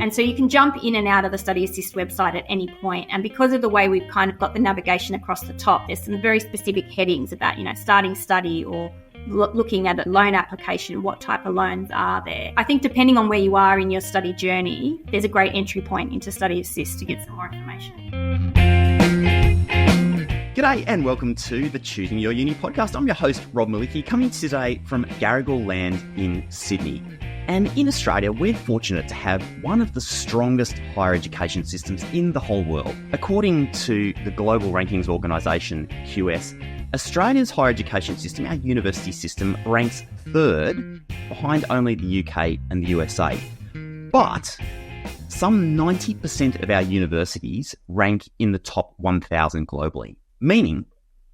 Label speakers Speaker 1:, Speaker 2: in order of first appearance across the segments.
Speaker 1: And so you can jump in and out of the Study Assist website at any point. And because of the way we've kind of got the navigation across the top, there's some very specific headings about, starting study or looking at a loan application, what type of loans are there. I think depending on where you are in your study journey, there's a great entry point into Study Assist to get some more information.
Speaker 2: G'day and welcome to the Choosing Your Uni podcast. I'm your host, Rob Malicki, coming today from Garigal Land in Sydney. And in Australia, we're fortunate to have one of the strongest higher education systems in the whole world. According to the global rankings organisation QS, Australia's higher education system, our university system, ranks third behind only the UK and the USA. But some 90% of our universities rank in the top 1,000 globally, meaning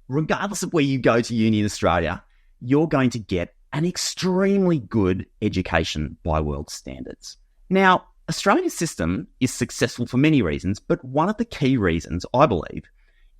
Speaker 2: regardless of where you go to uni in Australia, you're going to get an extremely good education by world standards. Now, Australia's system is successful for many reasons, but one of the key reasons, I believe,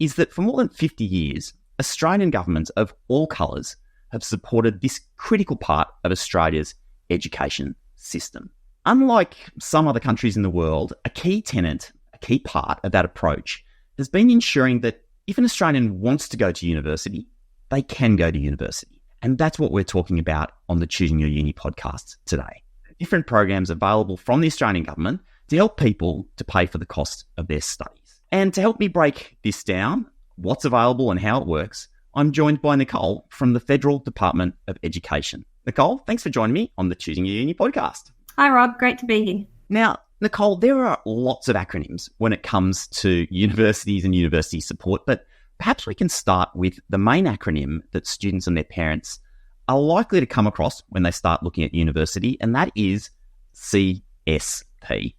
Speaker 2: is that for more than 50 years, Australian governments of all colours have supported this critical part of Australia's education system. Unlike some other countries in the world, a key tenet, a key part of that approach has been ensuring that if an Australian wants to go to university, they can go to university. And that's what we're talking about on the Choosing Your Uni podcast today. Different programs available from the Australian government to help people to pay for the cost of their studies. And to help me break this down, what's available and how it works, I'm joined by Nicole from the Federal Department of Education. Nicole, thanks for joining me on the Choosing Your Uni podcast.
Speaker 1: Hi, Rob. Great to be here.
Speaker 2: Now, Nicole, there are lots of acronyms when it comes to universities and university support, but perhaps we can start with the main acronym that students and their parents are likely to come across when they start looking at university, and that is CSP.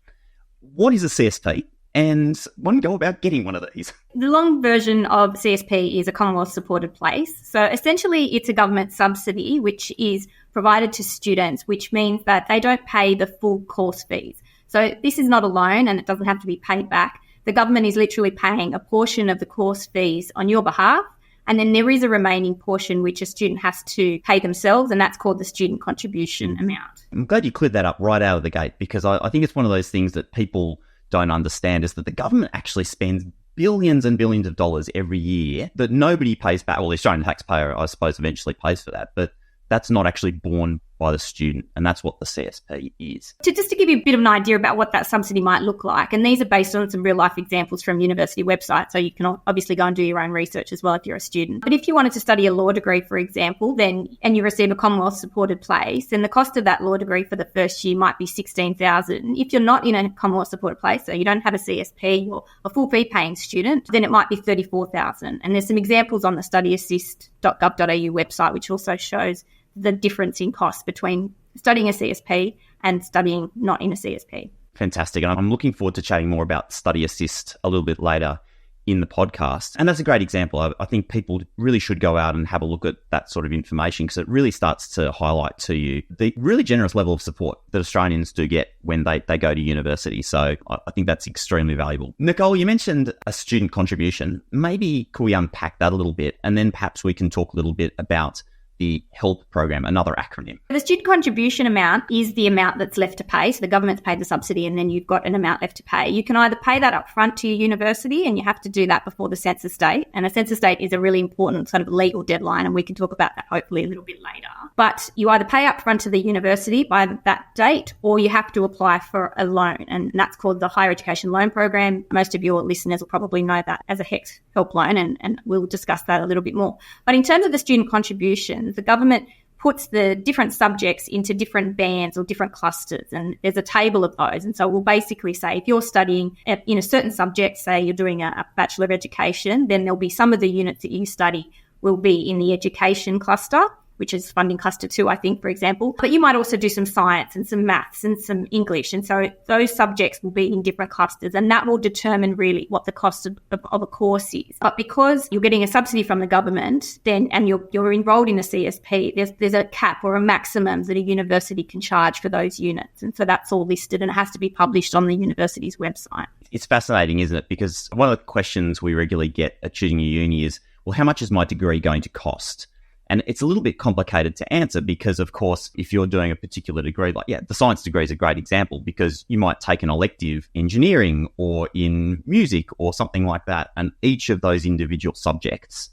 Speaker 2: What is a CSP? And one go about getting one of these?
Speaker 1: The long version of CSP is a Commonwealth-supported place. So essentially, it's a government subsidy which is provided to students, which means that they don't pay the full course fees. So this is not a loan and it doesn't have to be paid back. The government is literally paying a portion of the course fees on your behalf. And then there is a remaining portion which a student has to pay themselves, and that's called the student contribution amount.
Speaker 2: I'm glad you cleared that up right out of the gate, because I think it's one of those things that people don't understand, is that the government actually spends billions and billions of dollars every year that nobody pays back. Well, the Australian taxpayer, I suppose, eventually pays for that, but that's not actually borne by the student, and that's what the CSP is.
Speaker 1: Just to give you a bit of an idea about what that subsidy might look like, and these are based on some real-life examples from university websites, so you can obviously go and do your own research as well if you're a student. But if you wanted to study a law degree, for example, and you receive a Commonwealth-supported place, then the cost of that law degree for the first year might be $16,000. If you're not in a Commonwealth-supported place, so you don't have a CSP or a full fee-paying student, then it might be $34,000. And there's some examples on the studyassist.gov.au website which also shows the difference in cost between studying a CSP and studying not in a CSP.
Speaker 2: Fantastic. And I'm looking forward to chatting more about Study Assist a little bit later in the podcast. And that's a great example. I think people really should go out and have a look at that sort of information, because it really starts to highlight to you the really generous level of support that Australians do get when they go to university. So I think that's extremely valuable. Nicole, you mentioned a student contribution. Maybe could we unpack that a little bit, and then perhaps we can talk a little bit about the HELP program, another acronym.
Speaker 1: The student contribution amount is the amount that's left to pay. So the government's paid the subsidy and then you've got an amount left to pay. You can either pay that up front to your university, and you have to do that before the census date. And a census date is a really important sort of legal deadline, and we can talk about that hopefully a little bit later. But you either pay up front to the university by that date, or you have to apply for a loan, and that's called the Higher Education Loan Program. Most of your listeners will probably know that as a HELP loan, and we'll discuss that a little bit more. But in terms of the student contribution, the government puts the different subjects into different bands or different clusters, and there's a table of those. And so we'll basically say if you're studying in a certain subject, say you're doing a Bachelor of Education, then there'll be some of the units that you study will be in the education cluster, which is funding cluster 2, I think, for example. But you might also do some science and some maths and some English. And so those subjects will be in different clusters, and that will determine really what the cost of a course is. But because you're getting a subsidy from the government, then and you're enrolled in a CSP, there's a cap or a maximum that a university can charge for those units. And so that's all listed, and it has to be published on the university's website.
Speaker 2: It's fascinating, isn't it? Because one of the questions we regularly get at Choosing Your Uni is, well, how much is my degree going to cost? And it's a little bit complicated to answer because, of course, if you're doing a particular degree, like, the science degree is a great example because you might take an elective engineering or in music or something like that. And each of those individual subjects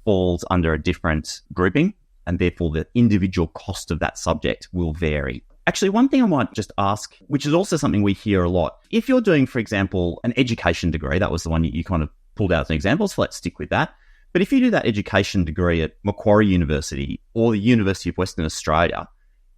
Speaker 2: falls under a different grouping, and therefore the individual cost of that subject will vary. Actually, one thing I might just ask, which is also something we hear a lot, if you're doing, for example, an education degree, that was the one you kind of pulled out as an example, so let's stick with that. But if you do that education degree at Macquarie University or the University of Western Australia,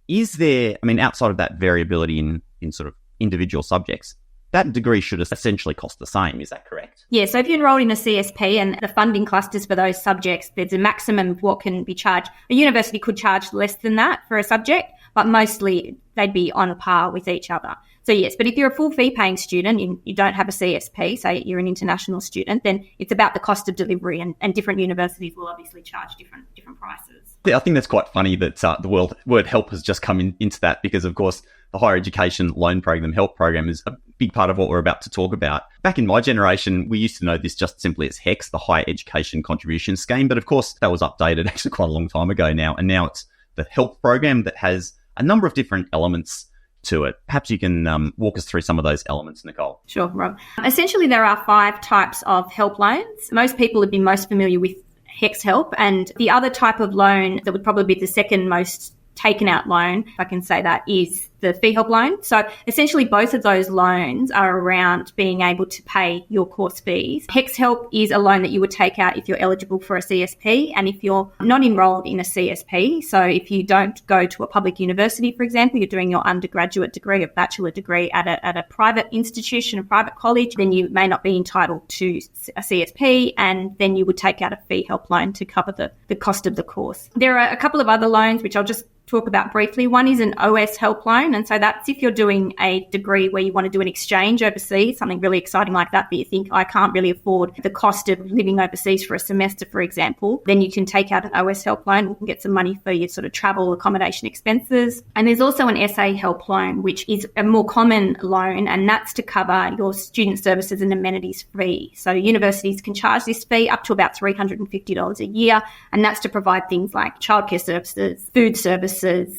Speaker 2: is there, outside of that variability in sort of individual subjects, that degree should essentially cost the same. Is that correct?
Speaker 1: Yeah, so if you enrolled in a CSP and the funding clusters for those subjects, there's a maximum of what can be charged. A university could charge less than that for a subject, but mostly they'd be on a par with each other. So yes, but if you're a full fee paying student, you don't have a CSP, say you're an international student, then it's about the cost of delivery, and different universities will obviously charge different prices.
Speaker 2: Yeah, I think that's quite funny that the word help has just come into that because, of course, the higher education loan program, HELP program, is a big part of what we're about to talk about. Back in my generation, we used to know this just simply as HECS, the Higher Education Contribution Scheme. But of course, that was updated actually quite a long time ago now. And now it's the HELP program that has a number of different elements to it. Perhaps you can walk us through some of those elements, Nicole.
Speaker 1: Sure, Rob. Essentially, there are 5 types of HELP loans. Most people would be most familiar with HECS HELP, and the other type of loan that would probably be the second most taken out loan, if I can say that, is the fee help loan. So essentially both of those loans are around being able to pay your course fees. HECS Help is a loan that you would take out if you're eligible for a CSP and if you're not enrolled in a CSP. So if you don't go to a public university, for example, you're doing your undergraduate degree or bachelor degree at a private institution, a private college, then you may not be entitled to a CSP, and then you would take out a fee help loan to cover the cost of the course. There are a couple of other loans which I'll just talk about briefly. One is an OS help loan, and so that's if you're doing a degree where you want to do an exchange overseas, something really exciting like that, but you think, I can't really afford the cost of living overseas for a semester, for example, then you can take out an OS help loan and get some money for your sort of travel accommodation expenses. And there's also an SA help loan, which is a more common loan, and that's to cover your student services and amenities fee. So universities can charge this fee up to about $350 a year, and that's to provide things like childcare services, food services,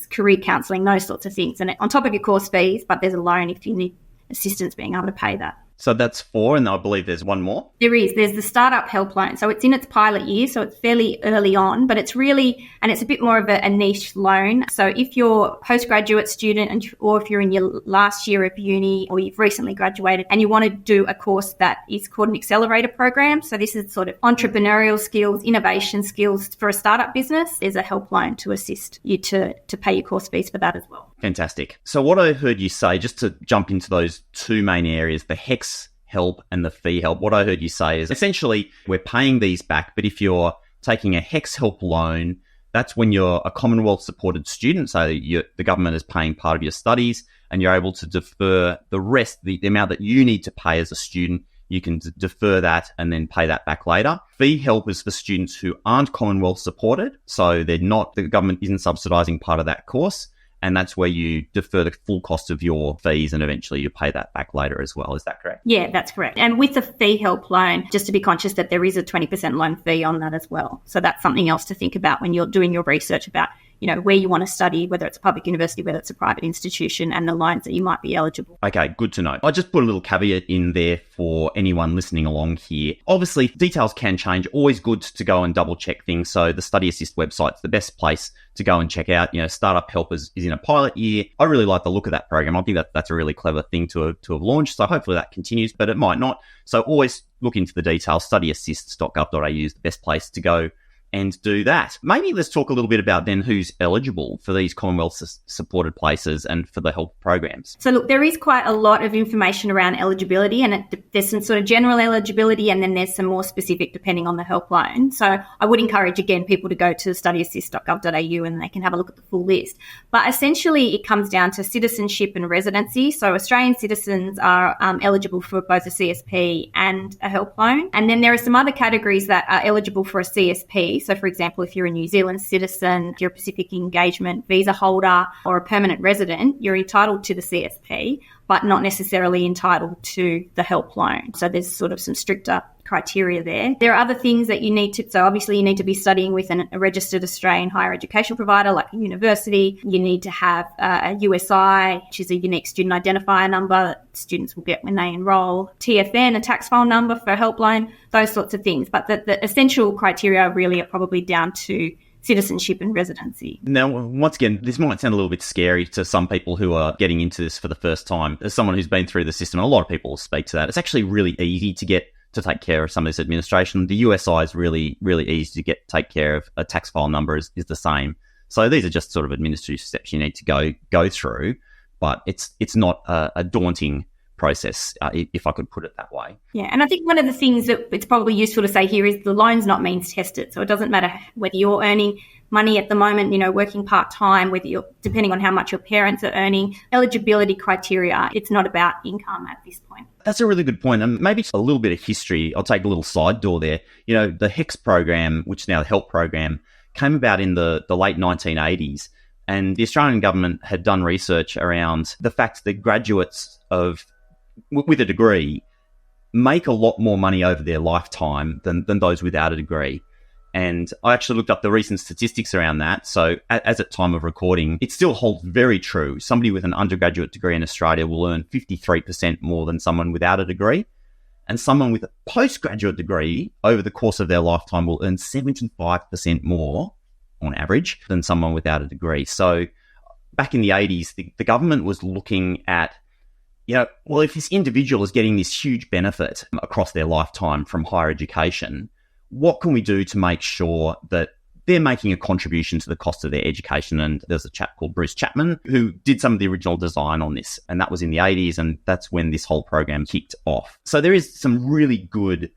Speaker 1: career counselling, those sorts of things. And on top of your course fees, but there's a loan if you need assistance being able to pay that.
Speaker 2: So that's 4, and I believe there's one more.
Speaker 1: There is. There's the startup help loan. So it's in its pilot year, so it's fairly early on, but it's really, and it's a bit more of a niche loan. So if you're a postgraduate student or if you're in your last year of uni or you've recently graduated and you want to do a course that is called an accelerator program, so this is sort of entrepreneurial skills, innovation skills for a startup business, there's a help loan to assist you to pay your course fees for that as well.
Speaker 2: Fantastic. So what I heard you say, just to jump into those 2 main areas, the HECS help and the fee help, what I heard you say is essentially we're paying these back, but if you're taking a HECS help loan, that's when you're a Commonwealth supported student, so the government is paying part of your studies and you're able to defer the rest, the amount that you need to pay as a student, you can defer that and then pay that back later. Fee help is for students who aren't Commonwealth supported, so they're not, the government isn't subsidising part of that course. And that's where you defer the full cost of your fees and eventually you pay that back later as well. Is that correct?
Speaker 1: Yeah, that's correct. And with the fee help loan, just to be conscious that there is a 20% loan fee on that as well. So that's something else to think about when you're doing your research about, where you want to study, whether it's a public university, whether it's a private institution, and the loans that you might be eligible.
Speaker 2: Okay, good to know. I just put a little caveat in there for anyone listening along here. Obviously, details can change. Always good to go and double check things. So the Study Assist website's the best place to go and check out. Startup Help is in a pilot year. I really like the look of that program. I think that's a really clever thing to have launched. So hopefully that continues, but it might not. So always look into the details. Studyassists.gov.au is the best place to go and do that. Maybe let's talk a little bit about then who's eligible for these Commonwealth supported places and for the help programs.
Speaker 1: So look, there is quite a lot of information around eligibility, and there's some sort of general eligibility and then there's some more specific depending on the help loan. So I would encourage, again, people to go to studyassist.gov.au and they can have a look at the full list. But essentially it comes down to citizenship and residency. So Australian citizens are eligible for both a CSP and a help loan. And then there are some other categories that are eligible for a CSP. So, for example, if you're a New Zealand citizen, if you're a Pacific engagement visa holder or a permanent resident, you're entitled to the CSP. but not necessarily entitled to the help loan. So there's sort of some stricter criteria there. There are other things that you need to, so obviously you need to be studying with a registered Australian higher education provider like a university. You need to have a USI, which is a unique student identifier number that students will get when they enrol, TFN, a tax file number for a help loan, those sorts of things. But the essential criteria really are probably down to citizenship and residency.
Speaker 2: Now, once again, this might sound a little bit scary to some people who are getting into this for the first time. As someone who's been through the system, a lot of people speak to that. It's actually really easy to take care of some of this administration. The USI is really, really easy to take care of. A tax file number is the same. So these are just sort of administrative steps you need to go through, but it's not a daunting process, if I could put it that way.
Speaker 1: Yeah, and I think one of the things that it's probably useful to say here is the loan's not means tested. So it doesn't matter whether you're earning money at the moment, working part-time, whether you're, depending on how much your parents are earning, eligibility criteria, it's not about income at this point.
Speaker 2: That's a really good point. And maybe just a little bit of history. I'll take a little side door there. The HEX program, which is now the HELP program, came about in the late 1980s. And the Australian government had done research around the fact that graduates with a degree make a lot more money over their lifetime than those without a degree. And I actually looked up the recent statistics around that. So as at time of recording, it still holds very true. Somebody with an undergraduate degree in Australia will earn 53% more than someone without a degree. And someone with a postgraduate degree over the course of their lifetime will earn 75% more on average than someone without a degree. So back in the 80s, the government was looking at, if this individual is getting this huge benefit across their lifetime from higher education, what can we do to make sure that they're making a contribution to the cost of their education? And there's a chap called Bruce Chapman who did some of the original design on this, and that was in the 80s, and that's when this whole program kicked off. So there is some really good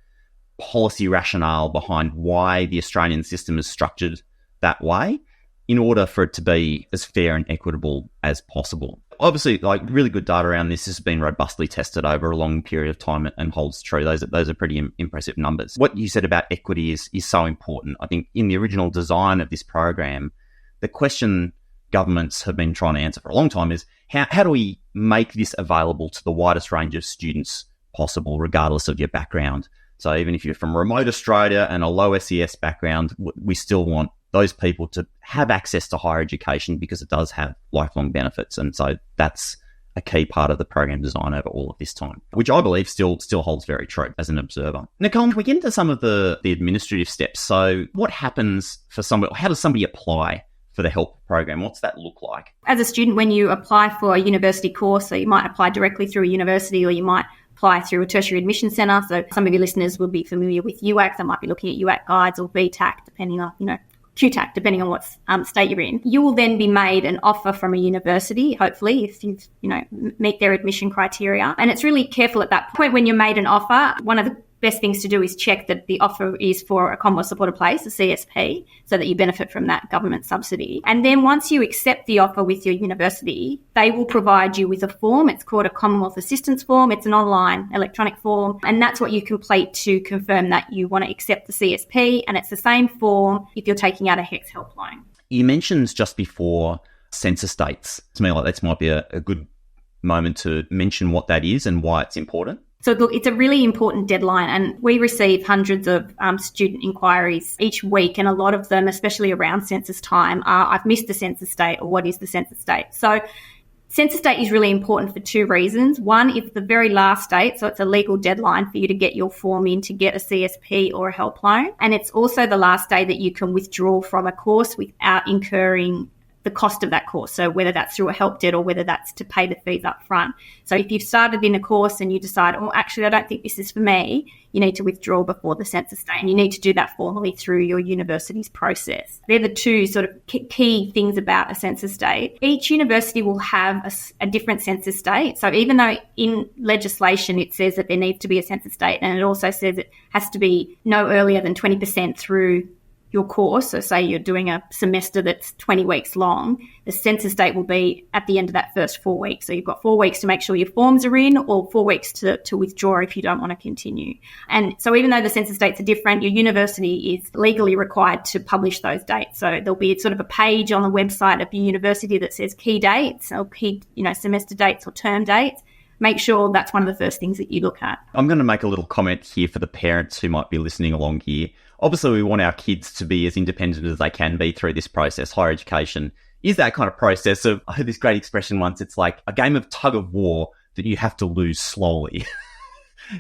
Speaker 2: policy rationale behind why the Australian system is structured that way in order for it to be as fair and equitable as possible. Obviously, really good data around this has been robustly tested over a long period of time and holds true. Those are pretty impressive numbers. What you said about equity is so important. I think in the original design of this program, the question governments have been trying to answer for a long time is how do we make this available to the widest range of students possible, regardless of your background? So even if you're from remote Australia and a low SES background, we still want those people to have access to higher education because it does have lifelong benefits. And so that's a key part of the program design over all of this time, which I believe still holds very true as an observer. Nicole, can we get into some of the administrative steps? So what happens for somebody? How does somebody apply for the HELP program? What's that look like?
Speaker 1: As a student, when you apply for a university course, so you might apply directly through a university or you might apply through a tertiary admission centre. So some of your listeners will be familiar with UAC. They might be looking at UAC guides or VTAC, depending on, QTAC, depending on what state you're in. You will then be made an offer from a university, hopefully, if you meet their admission criteria. And it's really careful at that point when you're made an offer. One of the best things to do is check that the offer is for a Commonwealth Supported Place, a CSP, so that you benefit from that government subsidy. And then once you accept the offer with your university, they will provide you with a form. It's called a Commonwealth Assistance Form. It's an online electronic form, and that's what you complete to confirm that you want to accept the CSP, and it's the same form if you're taking out a HEX help loan.
Speaker 2: You mentioned just before census dates. To me, this might be a good moment to mention what that is and why it's important.
Speaker 1: So look, it's a really important deadline, and we receive hundreds of student inquiries each week, and a lot of them, especially around census time, are I've missed the census date, or what is the census date? So census date is really important for two reasons. One, it's the very last date, so it's a legal deadline for you to get your form in to get a CSP or a help loan, and it's also the last day that you can withdraw from a course without incurring the cost of that course. So whether that's through a help debt or whether that's to pay the fees up front. So if you've started in a course and you decide, actually, I don't think this is for me, you need to withdraw before the census date, and you need to do that formally through your university's process. They're the two sort of key things about a census date. Each university will have a different census date. So even though in legislation it says that there needs to be a census date, and it also says it has to be no earlier than 20% through your course, so say you're doing a semester that's 20 weeks long, the census date will be at the end of that first 4 weeks. So you've got 4 weeks to make sure your forms are in, or 4 weeks to withdraw if you don't want to continue. And so even though the census dates are different, your university is legally required to publish those dates. So there'll be sort of a page on the website of your university that says key dates or key, semester dates or term dates. make sure that's one of the first things that you look at.
Speaker 2: I'm going to make a little comment here for the parents who might be listening along here. Obviously, we want our kids to be as independent as they can be through this process. Higher education is that kind of process of, I heard this great expression once, it's like a game of tug of war that you have to lose slowly.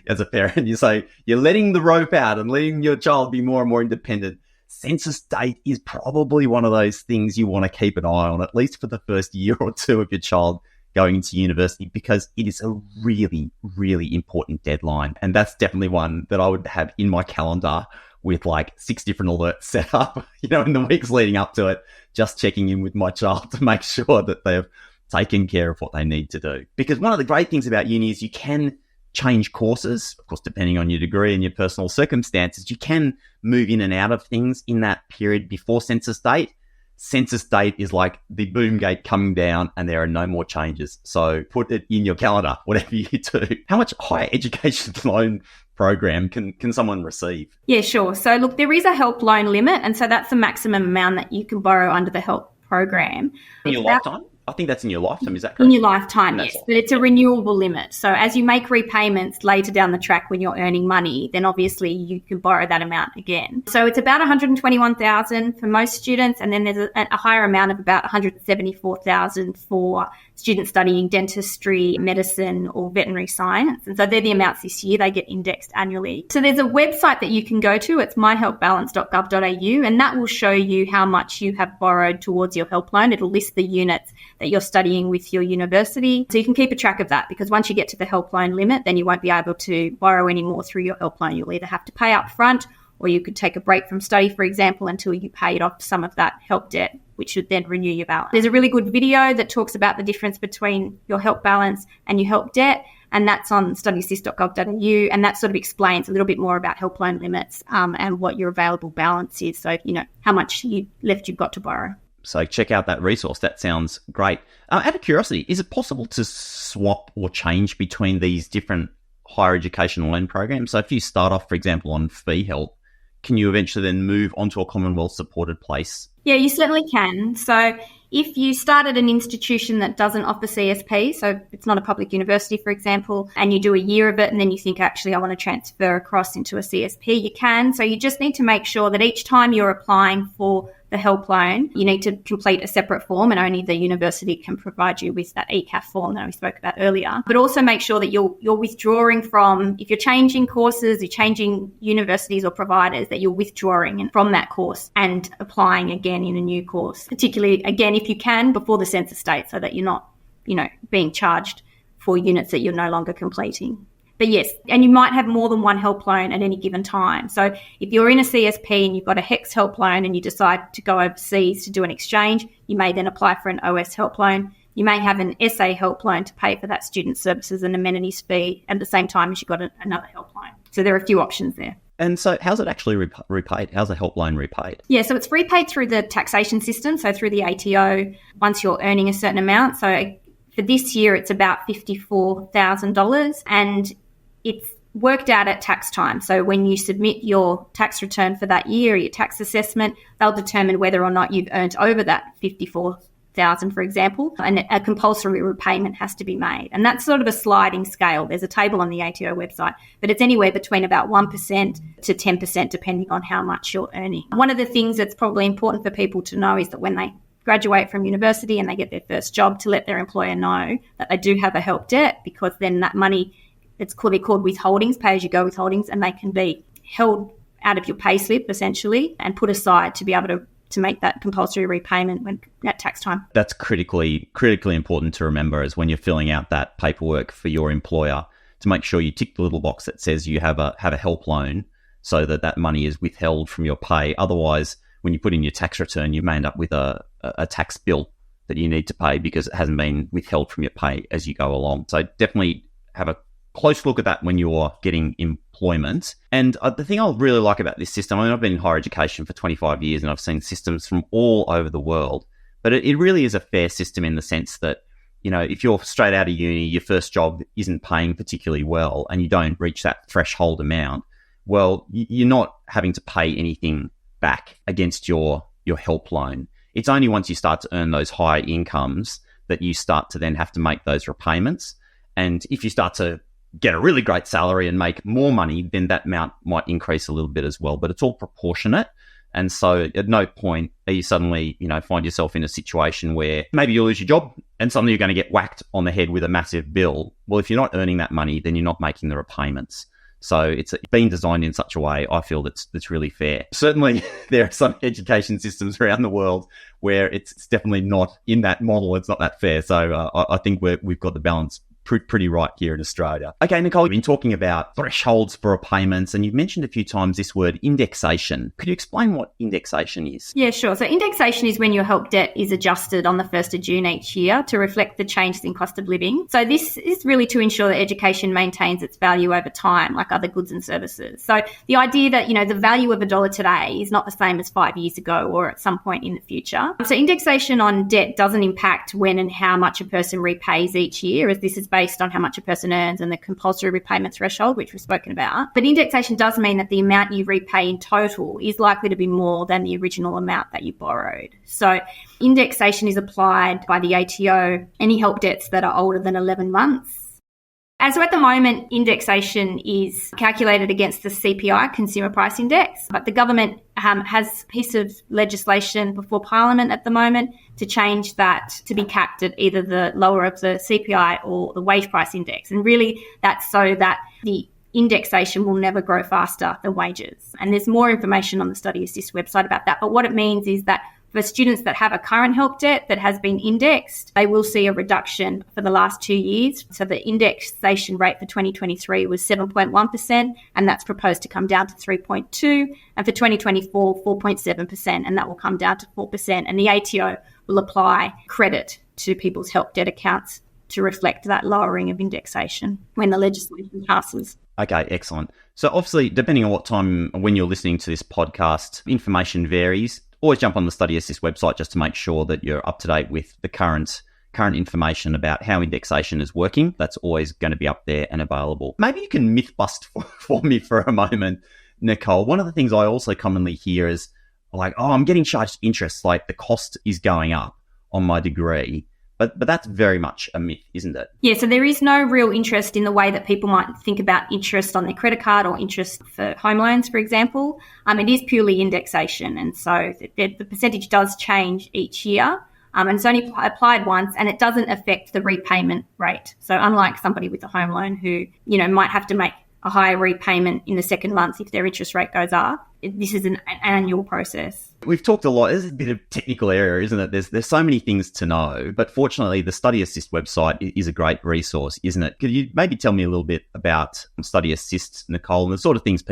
Speaker 2: As a parent, you say, you're letting the rope out and letting your child be more and more independent. Census date is probably one of those things you want to keep an eye on, at least for the first year or two of your child going into university, because it is a really, really important deadline. And that's definitely one that I would have in my calendar with like 6 different alerts set up, in the weeks leading up to it, just checking in with my child to make sure that they've taken care of what they need to do. Because one of the great things about uni is you can change courses, of course, depending on your degree and your personal circumstances. You can move in and out of things in that period before census date. Census date is like the boom gate coming down and there are no more changes. So put it in your calendar, whatever you do. How much higher education loan program can someone receive?
Speaker 1: Yeah, sure. So look, there is a help loan limit, and so that's the maximum amount that you can borrow under the help program.
Speaker 2: In your lifetime? I think that's in your lifetime, is that correct?
Speaker 1: In your lifetime, yes. But it's a renewable limit. So as you make repayments later down the track when you're earning money, then obviously you can borrow that amount again. So it's about $121,000 for most students, and then there's a higher amount of about $174,000 for students studying dentistry, medicine, or veterinary science. And so they're the amounts this year. They get indexed annually. So there's a website that you can go to. It's myhelpbalance.gov.au, and that will show you how much you have borrowed towards your help loan. It'll list the units that you're studying with your university. So you can keep a track of that, because once you get to the help loan limit, then you won't be able to borrow any more through your help loan. You'll either have to pay up front, or you could take a break from study, for example, until you paid off some of that help debt, which should then renew your balance. There's a really good video that talks about the difference between your help balance and your help debt, and that's on studysys.gov.au, and that sort of explains a little bit more about help loan limits and what your available balance is, so how much you've got to borrow.
Speaker 2: So check out that resource. That sounds great. Out of curiosity, is it possible to swap or change between these different higher education loan programs? So if you start off, for example, on fee help, can you eventually then move onto a Commonwealth supported place?
Speaker 1: Yeah, you certainly can. So if you start at an institution that doesn't offer CSP, so it's not a public university, for example, and you do a year of it and then you think, actually, I want to transfer across into a CSP, you can. So you just need to make sure that each time you're applying for the help loan, you need to complete a separate form, and only the university can provide you with that ECAF form that we spoke about earlier. But also make sure that you're withdrawing from, if you're changing courses, you're changing universities or providers, that you're withdrawing from that course and applying again in a new course, particularly, again, if you can, before the census date, so that you're not, being charged for units that you're no longer completing. But yes, and you might have more than one help loan at any given time. So if you're in a CSP and you've got a HEX help loan and you decide to go overseas to do an exchange, you may then apply for an OS help loan. You may have an SA help loan to pay for that student services and amenities fee at the same time as you've got another help loan. So there are a few options there.
Speaker 2: And so how's it actually repaid? How's a help loan repaid?
Speaker 1: Yeah, so it's repaid through the taxation system, so through the ATO, once you're earning a certain amount. So for this year, it's about $54,000, and it's worked out at tax time. So when you submit your tax return for that year, your tax assessment, they'll determine whether or not you've earned over that $54,000, for example, and a compulsory repayment has to be made. And that's sort of a sliding scale. There's a table on the ATO website, but it's anywhere between about 1% to 10%, depending on how much you're earning. One of the things that's probably important for people to know is that when they graduate from university and they get their first job, to let their employer know that they do have a help debt, because then that money, they're called withholdings, pay-as-you-go withholdings, and they can be held out of your payslip, essentially, and put aside to be able to make that compulsory repayment when at tax time. That's
Speaker 2: critically important to remember, is when you're filling out that paperwork for your employer, to make sure you tick the little box that says you have a help loan, so that money is withheld from your pay. Otherwise, when you put in your tax return, you may end up with a tax bill that you need to pay because it hasn't been withheld from your pay as you go along. So definitely have a close look at that when you're getting employment. And the thing I really like about this system, I've been in higher education for 25 years and I've seen systems from all over the world, but it really is a fair system in the sense that, if you're straight out of uni, your first job isn't paying particularly well and you don't reach that threshold amount, well, you're not having to pay anything back against your help loan. It's only once you start to earn those higher incomes that you start to then have to make those repayments. And if you start to get a really great salary and make more money, then that amount might increase a little bit as well. But it's all proportionate. And so at no point are you suddenly, find yourself in a situation where maybe you lose your job and suddenly you're going to get whacked on the head with a massive bill. Well, if you're not earning that money, then you're not making the repayments. So it's been designed in such a way, I feel, that's really fair. Certainly, there are some education systems around the world where it's definitely not in that model. It's not that fair. So I think we've got the balance pretty right here in Australia. Okay, Nicole, you've been talking about thresholds for repayments, and you've mentioned a few times this word indexation. Could you explain what indexation is?
Speaker 1: Yeah, sure. So indexation is when your help debt is adjusted on the 1st of June each year to reflect the changes in cost of living. So this is really to ensure that education maintains its value over time, like other goods and services. So the idea that, the value of $1 today is not the same as 5 years ago or at some point in the future. So indexation on debt doesn't impact when and how much a person repays each year, as this is based on how much a person earns and the compulsory repayment threshold, which we've spoken about. But indexation does mean that the amount you repay in total is likely to be more than the original amount that you borrowed. So indexation is applied by the ATO, any help debts that are older than 11 months. And so at the moment, indexation is calculated against the CPI, Consumer Price Index, but the government has a piece of legislation before Parliament at the moment to change that to be capped at either the lower of the CPI or the wage price index. And really that's so that the indexation will never grow faster than wages. And there's more information on the Study Assist website about that. But what it means is that for students that have a current help debt that has been indexed, they will see a reduction for the last 2 years. So the indexation rate for 2023 was 7.1%, and that's proposed to come down to 3.2%. And for 2024, 4.7%, and that will come down to 4%. And the ATO will apply credit to people's help debt accounts to reflect that lowering of indexation when the legislation passes.
Speaker 2: Okay, excellent. So obviously, depending on what time when you're listening to this podcast, information varies. Always jump on the Study Assist website just to make sure that you're up to date with the current information about how indexation is working. That's always going to be up there and available. Maybe you can myth bust for me for a moment, Nicole. One of the things I also commonly hear is like, I'm getting charged interest, like the cost is going up on my degree. But that's very much a myth, isn't it? Yeah,
Speaker 1: so there is no real interest in the way that people might think about interest on their credit card or interest for home loans, for example. It is purely indexation. And so the percentage does change each year. And it's only applied once, and it doesn't affect the repayment rate. So unlike somebody with a home loan who, might have to make a higher repayment in the second month if their interest rate goes up, this is an annual process.
Speaker 2: We've talked a lot. There's a bit of technical area, isn't it? There's so many things to know. But fortunately, the Study Assist website is a great resource, isn't it? Could you maybe tell me a little bit about Study Assist, Nicole, and the sort of things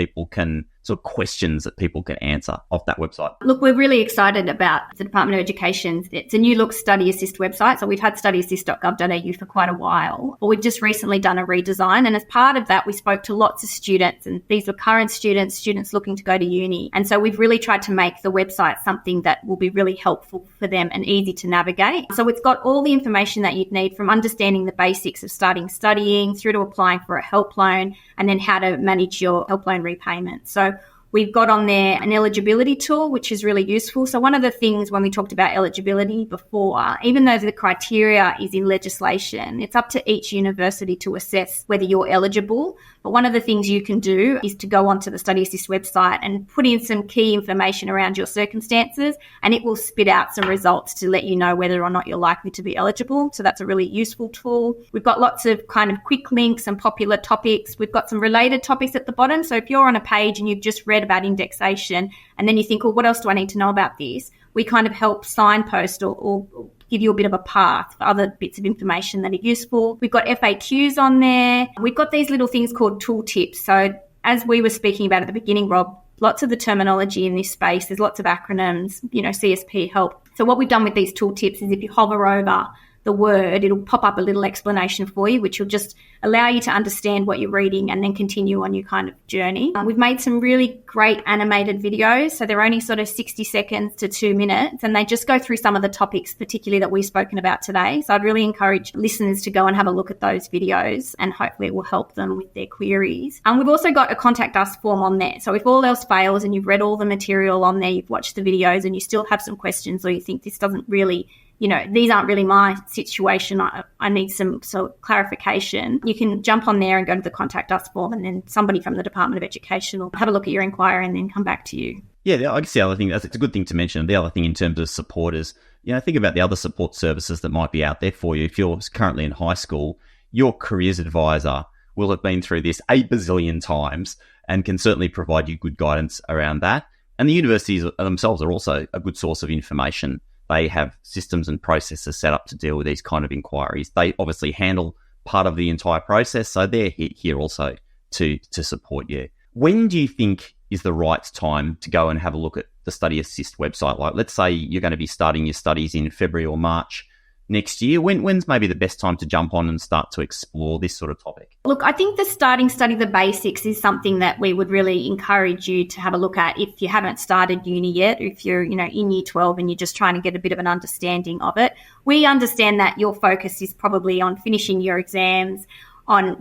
Speaker 2: questions that people can answer off that website?
Speaker 1: Look, we're really excited about the Department of Education. It's a new look Study Assist website. So we've had studyassist.gov.au for quite a while. But we've just recently done a redesign. And as part of that, we spoke to lots of students. And these were current students looking to go to uni. And so we've really tried to make the website something that will be really helpful for them and easy to navigate. So it's got all the information that you'd need, from understanding the basics of studying through to applying for a help loan, and then how to manage your help loan repayment. So we've got on there an eligibility tool, which is really useful. So one of the things when we talked about eligibility before, even though the criteria is in legislation, it's up to each university to assess whether you're eligible. But one of the things you can do is to go onto the Study Assist website and put in some key information around your circumstances, and it will spit out some results to let you know whether or not you're likely to be eligible. So that's a really useful tool. We've got lots of kind of quick links and popular topics. We've got some related topics at the bottom. So if you're on a page and you've just read about indexation and then you think, what else do I need to know about this? We kind of help signpost or give you a bit of a path for other bits of information that are useful. We've got FAQs on there. We've got these little things called tooltips. So as we were speaking about at the beginning, Rob, lots of the terminology in this space, there's lots of acronyms, CSP help. So what we've done with these tooltips is if you hover over the word, it'll pop up a little explanation for you, which will just allow you to understand what you're reading and then continue on your kind of journey. We've made some really great animated videos. So they're only sort of 60 seconds to 2 minutes, and they just go through some of the topics, particularly that we've spoken about today. So I'd really encourage listeners to go and have a look at those videos, and hopefully it will help them with their queries. We've also got a contact us form on there. So if all else fails and you've read all the material on there, you've watched the videos and you still have some questions, or you think this doesn't really these aren't really my situation. I need some sort of clarification. You can jump on there and go to the contact us form, and then somebody from the Department of Education will have a look at your inquiry and then come back to you.
Speaker 2: Yeah, I guess the other thing, it's a good thing to mention. The other thing in terms of support is, think about the other support services that might be out there for you. If you're currently in high school, your careers advisor will have been through this 8 bazillion times and can certainly provide you good guidance around that. And the universities themselves are also a good source of information. They have systems and processes set up to deal with these kind of inquiries. They obviously handle part of the entire process, so they're here also to support you. When do you think is the right time to go and have a look at the Study Assist website? Like, let's say you're going to be starting your studies in February or March next year. When's maybe the best time to jump on and start to explore this sort of topic?
Speaker 1: Look, I think the starting study the basics is something that we would really encourage you to have a look at if you haven't started uni yet, if you're, in year 12 and you're just trying to get a bit of an understanding of it. We understand that your focus is probably on finishing your exams, on,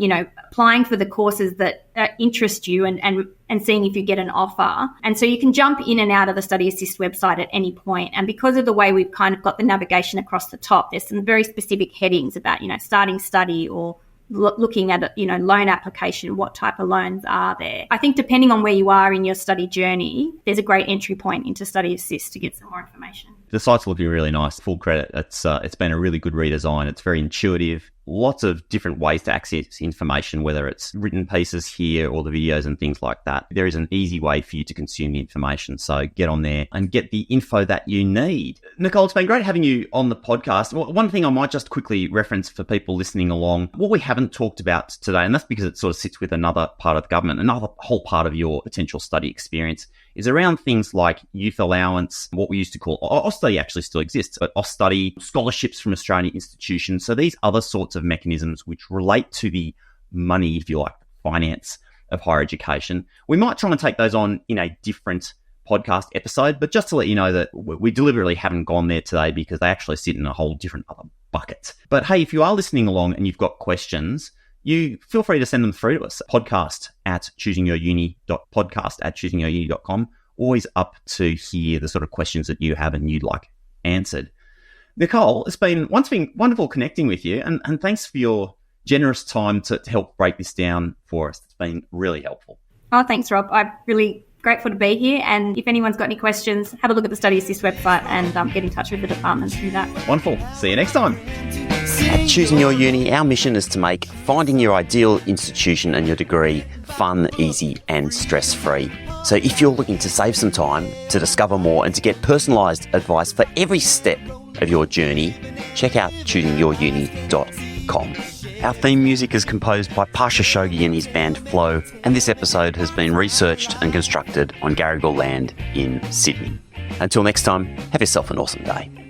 Speaker 1: applying for the courses that interest you and seeing if you get an offer. And so you can jump in and out of the Study Assist website at any point. And because of the way we've kind of got the navigation across the top, there's some very specific headings about, starting study or looking at, loan application, what type of loans are there. I think depending on where you are in your study journey, there's a great entry point into Study Assist to get some more information.
Speaker 2: The site's looking really nice. Full credit. It's been a really good redesign. It's very intuitive. Lots of different ways to access information, whether it's written pieces here or the videos and things like that. There is an easy way for you to consume the information. So get on there and get the info that you need. Nicole, it's been great having you on the podcast. One thing I might just quickly reference for people listening along, what we haven't talked about today, and that's because it sort of sits with another part of the government, another whole part of your potential study experience, is around things like youth allowance, what we used to call Austudy actually still exists, but Austudy, scholarships from Australian institutions. So these other sorts of mechanisms which relate to the money, if you like, finance of higher education. We might try and take those on in a different podcast episode, but just to let you know that we deliberately haven't gone there today because they actually sit in a whole different other bucket. But hey, if you are listening along and you've got questions, you feel free to send them through to us. podcast@choosingyouruni.com. Always up to hear the sort of questions that you have and you'd like answered. Nicole, it's been wonderful connecting with you, and thanks for your generous time to help break this down for us. It's been really helpful.
Speaker 1: Oh, thanks, Rob. I'm really grateful to be here, and if anyone's got any questions, have a look at the Study Assist website and get in touch with the department through that.
Speaker 2: Wonderful. See you next time. At Choosing Your Uni, our mission is to make finding your ideal institution and your degree fun, easy and stress-free. So if you're looking to save some time, to discover more and to get personalised advice for every step of your journey, check out choosingyouruni.com. Our theme music is composed by Pasha Shogi and his band Flow, and this episode has been researched and constructed on Gadigal land in Sydney. Until next time, have yourself an awesome day.